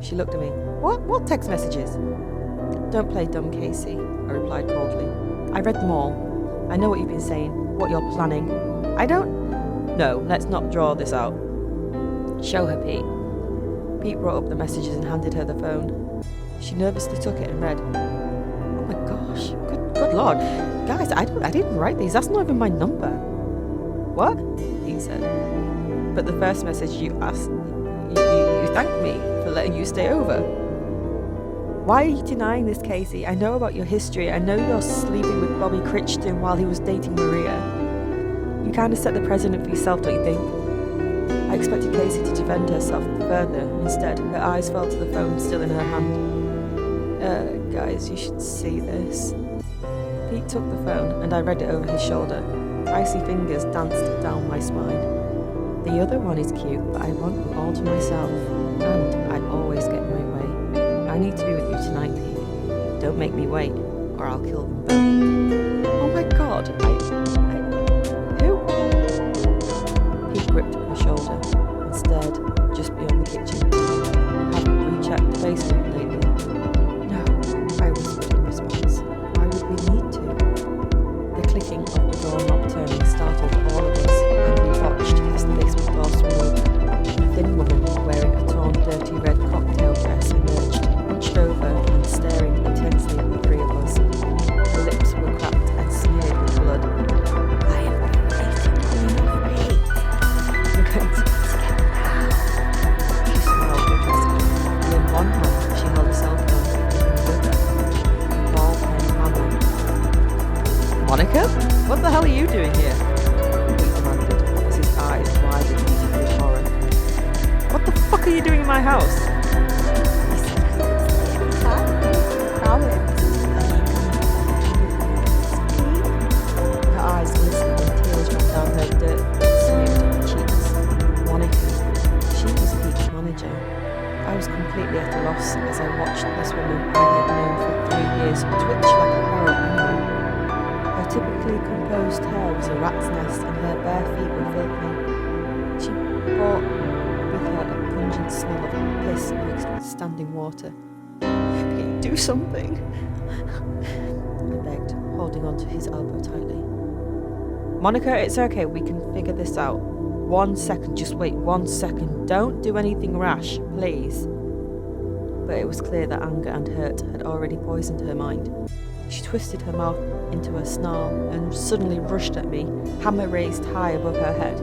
She looked at me. What text messages? Don't play dumb, Casey, I replied coldly. I read them all. I know what you've been saying, what you're planning. I don't... No, let's not draw this out. Show her, Pete. Pete brought up the messages and handed her the phone. She nervously took it and read. Oh my gosh, good lord. Guys, I didn't write these, that's not even my number. What? Pete said. But the first message you asked, you thanked me for letting you stay over. Why are you denying this, Casey? I know about your history. I know you're sleeping with Bobby Crichton while he was dating Maria. You kind of set the precedent for yourself, don't you think? I expected Casey to defend herself further. Instead, her eyes fell to the phone still in her hand. Guys, you should see this. Pete took the phone and I read it over his shoulder. Icy fingers danced down my spine. The other one is cute, but I want them all to myself. And I always get my way. I need to be with you tonight, Pete. Don't make me wait, or I'll kill them both. Oh my god, who? Pete gripped my shoulder and stared just beyond the kitchen. Haven't rechecked the basement lately. No, I whispered in response. Why would we need to? The clicking of the doorknob turning startled all of us, and we watched as the basement door swung open. A thin woman wearing a torn, dirty red cocktail dress emerged, hunched over and staring intensely at the three of us. Her lips were cracked and smeared with blood. I have been waiting for you, Pete. We're going to be together now. She smiled grotesquely, and in one hand she held a cell phone, and in the other, a ball-pen hammer. Monica? What the hell are you doing here? Pete demanded, as his eyes widened with horror. What the fuck are you doing in my house? Her eyes glistened and tears ran down her dirt-smeared cheeks. Monica. She was Pete's manager. I was completely at a loss as I watched this woman I had known for 3 years twitch like a feral animal. Her typically composed hair was a rat's nest and her bare feet were filthy. She brought with her a pungent smell of piss mixed with standing water. Pete, do something, I begged, holding onto his elbow tightly. Monica, it's okay, we can figure this out. 1 second, just wait 1 second. Don't do anything rash, please. But it was clear that anger and hurt had already poisoned her mind. She twisted her mouth into a snarl and suddenly rushed at me, hammer raised high above her head.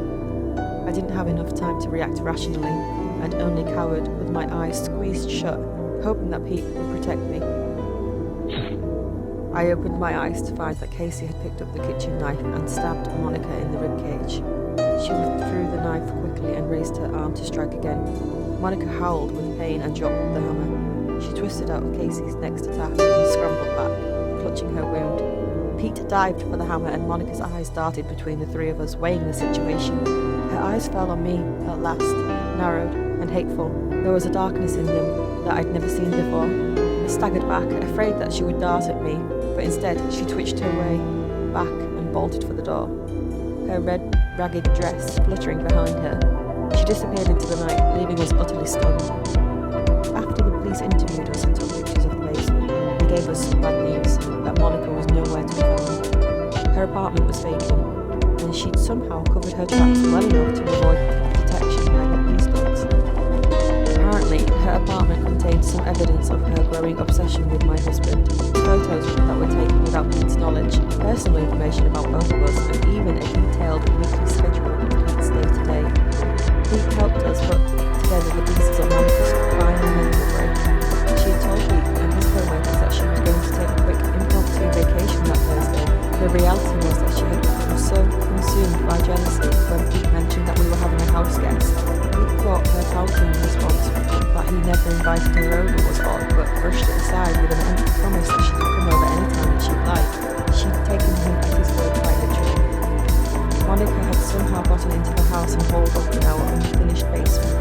I didn't have enough time to react rationally, and only cowered with my eyes squeezed shut, hoping that Pete would protect me. I opened my eyes to find that Casey had picked up the kitchen knife and stabbed Monica in the ribcage. She withdrew the knife quickly and raised her arm to strike again. Monica howled with pain and dropped the hammer. She twisted out of Casey's next attack and scrambled back, clutching her wound. Pete dived for the hammer and Monica's eyes darted between the three of us, weighing the situation. Her eyes fell on me at last, narrowed and hateful. There was a darkness in them that I'd never seen before. I staggered back, afraid that she would dart at me, but instead she twitched her way back and bolted for the door, her red, ragged dress fluttering behind her. She disappeared into the night, leaving us utterly stunned. After the police interviewed us and took pictures of the basement, they gave us some bad news that Monica was nowhere to be found. Her apartment was vacant, and she'd somehow covered her tracks well enough to avoid detection by the police dogs. Apparently, her apartment contained some evidence of her growing obsession with my husband, photos that were taken without Pete's knowledge, personal information about both of us, and even a detailed weekly schedule of Pete's day-to-day. Pete helped us put together the pieces of Monica's final mental break. She had told Pete and his co-workers that she was going to take a quick impromptu vacation that Thursday. The reality was that she had become so consumed by jealousy when Pete mentioned that we were having a house guest. Pete thought her pouting response that he never invited her over was odd, but brushed it aside with an empty promise that she could come over any time that she'd like. She'd taken him at his word quite literally. Monica had somehow gotten into the house and hauled up in our unfinished basement.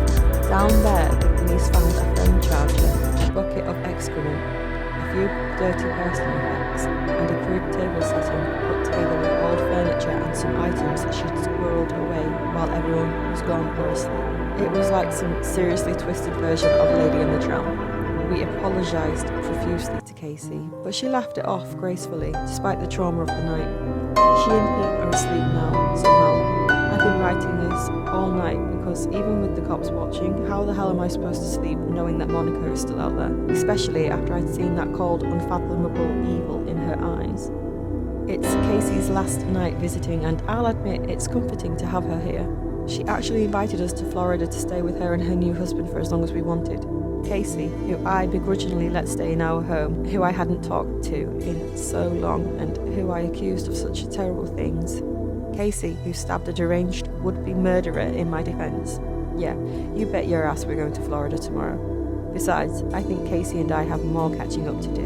Down there, the police found a phone charger, a bucket of excrement, a few dirty personal effects, and a crude table setting put together with old furniture and some items that she'd squirreled away while everyone was gone or asleep. It was like some seriously twisted version of Lady and the Tramp. We apologised profusely to Casey, but she laughed it off gracefully, despite the trauma of the night. She and Pete are asleep now, somehow. I've been writing this all night because even with the cops watching, how the hell am I supposed to sleep knowing that Monica is still out there? Especially after I'd seen that cold, unfathomable evil in her eyes. It's Casey's last night visiting, and I'll admit it's comforting to have her here. She actually invited us to Florida to stay with her and her new husband for as long as we wanted. Casey, who I begrudgingly let stay in our home, who I hadn't talked to in so long, and who I accused of such terrible things. Casey, who stabbed a deranged would-be murderer in my defence. Yeah, you bet your ass we're going to Florida tomorrow. Besides, I think Casey and I have more catching up to do.